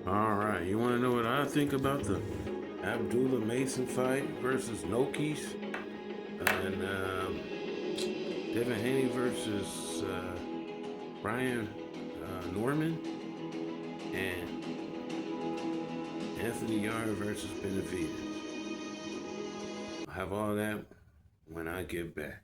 All right, you want to know what I think about the Abdullah Mason fight versus Noakes and Devin Haney versus Brian Norman and Anthony Yarde versus Benavidez. I'll have all that when I get back.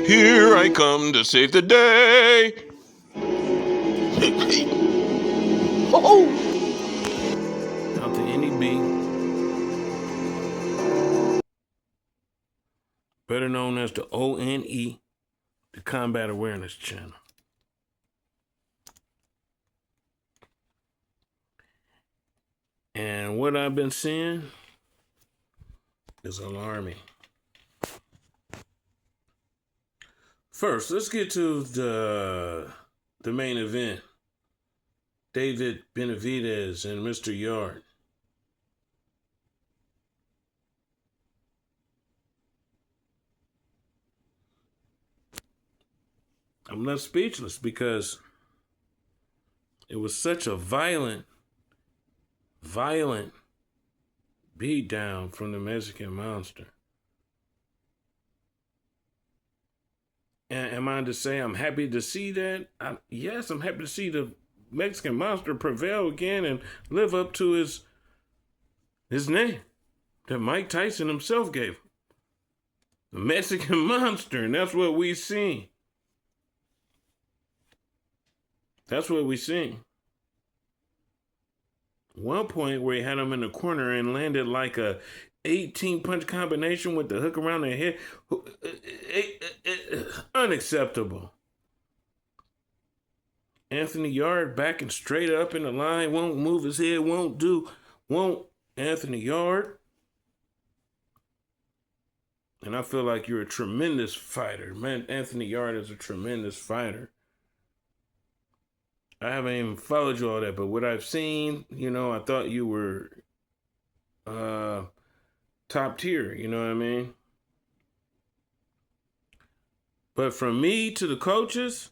Here I come to save the day. Out to NEB, better known as the ONE, the Combat Awareness Channel. And what I've been seeing is alarming. First, let's get to the main event. David Benavidez and Mr. Yarde. I'm left speechless because it was such a violent beatdown from the Mexican Monster. And am I to say I'm happy to see that? Yes, I'm happy to see the Mexican Monster prevail again and live up to his name that Mike Tyson himself gave him. The Mexican Monster, and that's what we seen. That's what we seen. One point where he had him in the corner and landed like a 18-punch combination with the hook around the head. Unacceptable. Anthony Yarde backing straight up in the line, won't move his head, won't Anthony Yarde. And I feel like you're a tremendous fighter. Man, Anthony Yarde is a tremendous fighter. I haven't even followed you all that, but what I've seen, I thought you were top tier, you know what I mean? But from me to the coaches,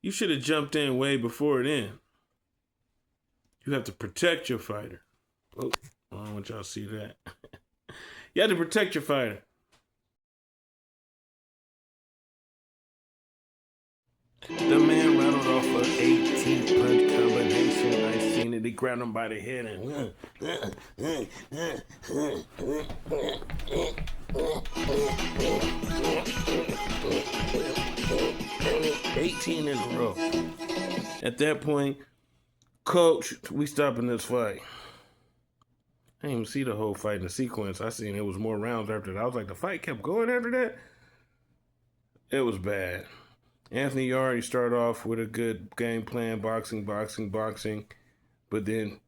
you should have jumped in way before then. You have to protect your fighter. Oh, I don't want y'all to see that. You have to protect your fighter. The man rattled off an 18-punch combination. I seen it. He grabbed him by the head and 18 in a row. At that point, coach, we stopping this fight. I didn't even see the whole fight in the sequence. I seen it was more rounds after that. I was like, the fight kept going after that? It was bad. Anthony Yarde started off with a good game plan, boxing, but then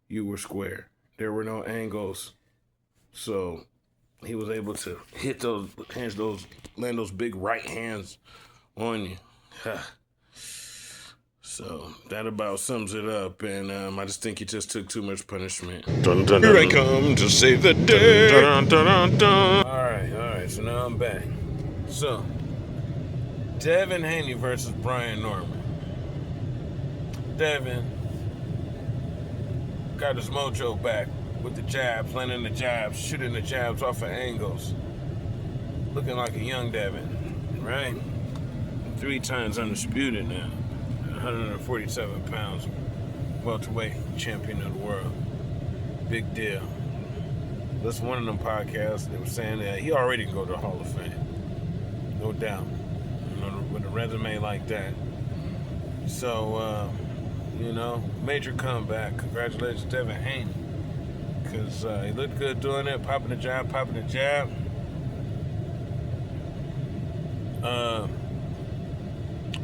you were square. There were no angles. So he was able to hit those hands, land those big right hands on you. So that about sums it up, and I just think he just took too much punishment. Dun, dun, dun. Here I come to save the day. Dun, dun, dun, dun. All right, so now I'm back. So, Devin Haney versus Brian Norman. Devin got his mojo back with the jabs, landing the jabs, shooting the jabs off of angles. Looking like a young Devin, right? 3 times undisputed now. 147 pounds, welterweight champion of the world. Big deal. Listen, one of them podcasts, they were saying that he already can go to the Hall of Fame. No doubt. With a resume like that. So, major comeback. Congratulations, Devin Haney. Because he looked good doing it, popping the jab.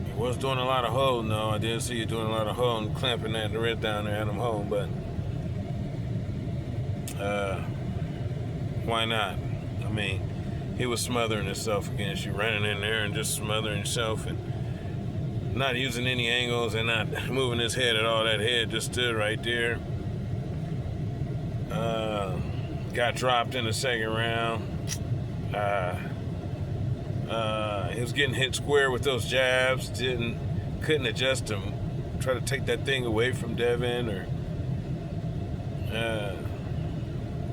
He was doing a lot of holding, though. I did see you doing a lot of holding, clamping that wrist down there at him home, but why not? I mean, he was smothering himself against you, running in there and just smothering himself and not using any angles and not moving his head at all. That head just stood right there. Got dropped in the second round. He was getting hit square with those jabs. Couldn't adjust them. Try to take that thing away from Devin, or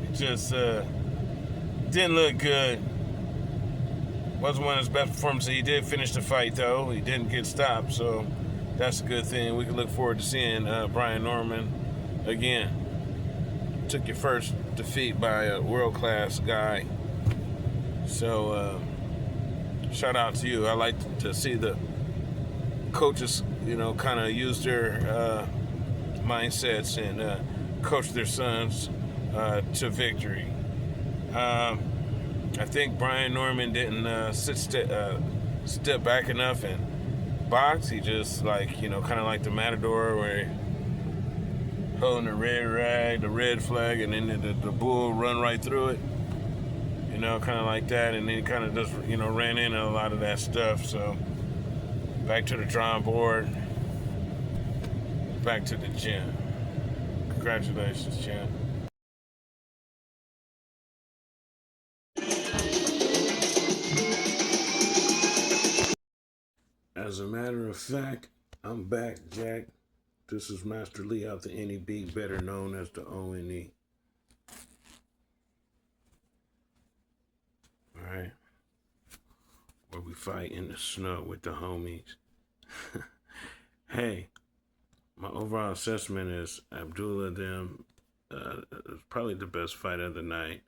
it just didn't look good. Wasn't one of his best performances. He did finish the fight, though. He didn't get stopped, so that's a good thing. We can look forward to seeing Brian Norman again. Took your first defeat by a world-class guy. So, shout out to you. I like to see the coaches, kind of use their mindsets and coach their sons to victory. I think Brian Norman didn't step back enough and box. He just kind of like the Matador, where he holding the red rag, the red flag, and then the bull run right through it. Kind of like that, and then he kind of just ran into a lot of that stuff. So back to the drawing board, back to the gym. Congratulations, champ. As a matter of fact, I'm back, Jack. This is Master Lee out the NEB, better known as the ONE. Alright. Where we fight in the snow with the homies. Hey, my overall assessment is Abdullah probably the best fight of the night.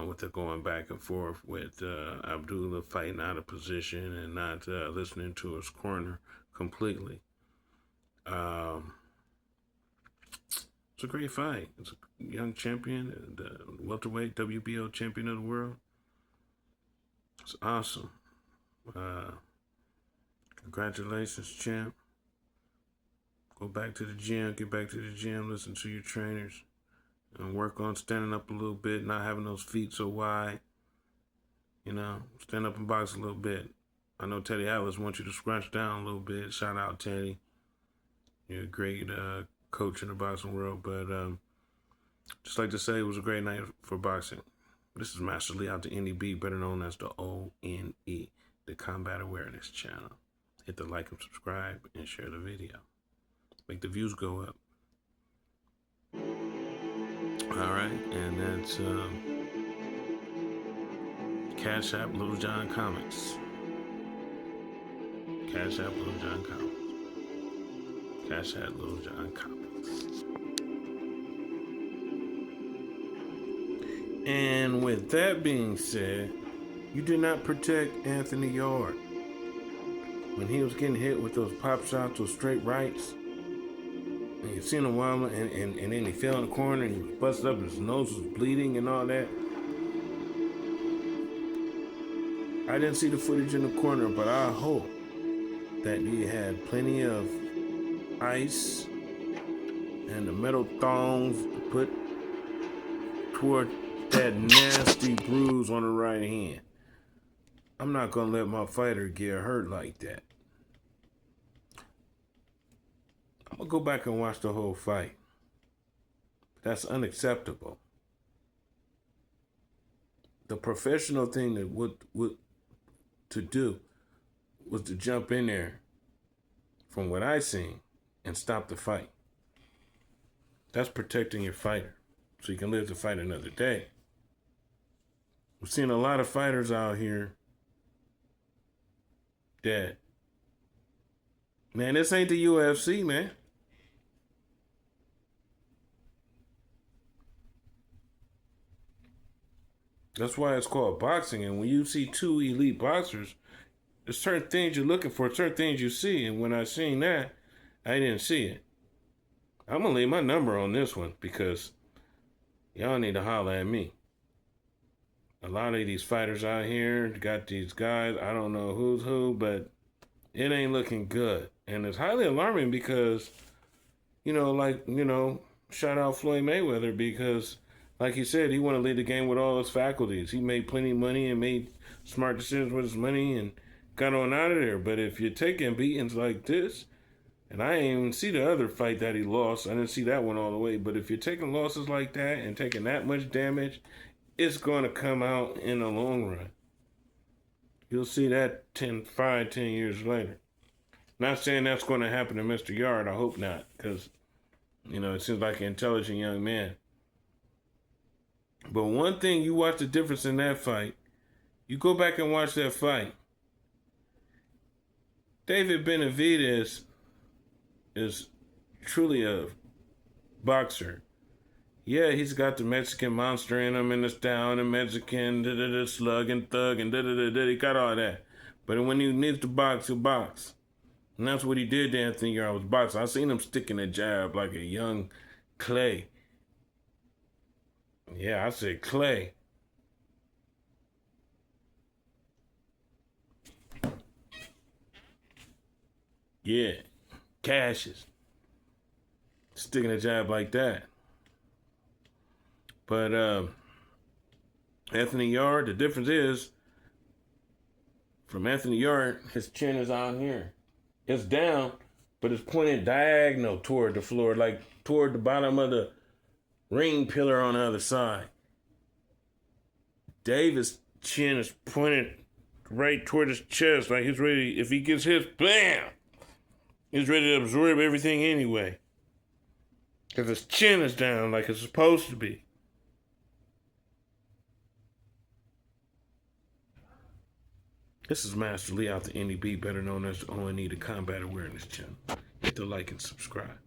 With the going back and forth with Abdullah fighting out of position and not listening to his corner completely. It's a great fight. It's a young champion, the welterweight WBO champion of the world. It's awesome. Congratulations, champ. Go back to the gym, get back to the gym, listen to your trainers. And work on standing up a little bit, not having those feet so wide. Stand up and box a little bit. I know Teddy Atlas wants you to scrunch down a little bit. Shout out, Teddy. You're a great coach in the boxing world. But just like to say, it was a great night for boxing. This is Master Lee out the NEB, better known as the ONE, the Combat Awareness Channel. Hit the like and subscribe and share the video. Make the views go up. All right, and that's Cash App Little John Comics. Cash App Little John Comics. Cash App Little John Comics. And with that being said, you did not protect Anthony Yarde. When he was getting hit with those pop shots, those straight rights, and you seen him wobbling, and then he fell in the corner and he was busted up, and his nose was bleeding and all that. I didn't see the footage in the corner, but I hope that he had plenty of ice and the metal thongs to put toward that nasty bruise on the right hand. I'm not going to let my fighter get hurt like that. I'm going to go back and watch the whole fight. That's unacceptable. The professional thing that to do was to jump in there, from what I seen, and stop the fight. That's protecting your fighter, so you can live to fight another day. We've seen a lot of fighters out here that, man, this ain't the UFC, man. That's why it's called boxing. And when you see two elite boxers, there's certain things you're looking for, certain things you see. And when I seen that, I didn't see it. I'm going to leave my number on this one because y'all need to holler at me. A lot of these fighters out here got these guys, I don't know who's who, but it ain't looking good. And it's highly alarming because, shout out Floyd Mayweather because, like he said, he wanted to lead the game with all his faculties. He made plenty of money and made smart decisions with his money and got on out of there. But if you're taking beatings like this, and I didn't even see the other fight that he lost. I didn't see that one all the way. But if you're taking losses like that and taking that much damage, it's going to come out in the long run. You'll see that 5, 10 years later. Not saying that's going to happen to Mr. Yarde. I hope not, because, it seems like an intelligent young man. But one thing, you watch the difference in that fight. You go back and watch that fight. David Benavidez is truly a boxer. Yeah, he's got the Mexican monster in him and the style and the Mexican slug and thug and he got all that. But when he needs to box, he'll box. And that's what he did to Anthony Yarde, was boxing. I seen him sticking a jab like a young Clay. Yeah, I said Clay. Yeah, Cassius. Sticking a jab like that. But Anthony Yarde, the difference is, from Anthony Yarde, his chin is out here. It's down, but it's pointed diagonal toward the floor, like toward the bottom of the ring pillar on the other side. Davis' chin is pointed right toward his chest, like he's ready, if he gets hit, bam! He's ready to absorb everything anyway. Because his chin is down like it's supposed to be. This is Master Lee out the NEB, better known as the ONE, the Combat Awareness Channel. Hit the like and subscribe.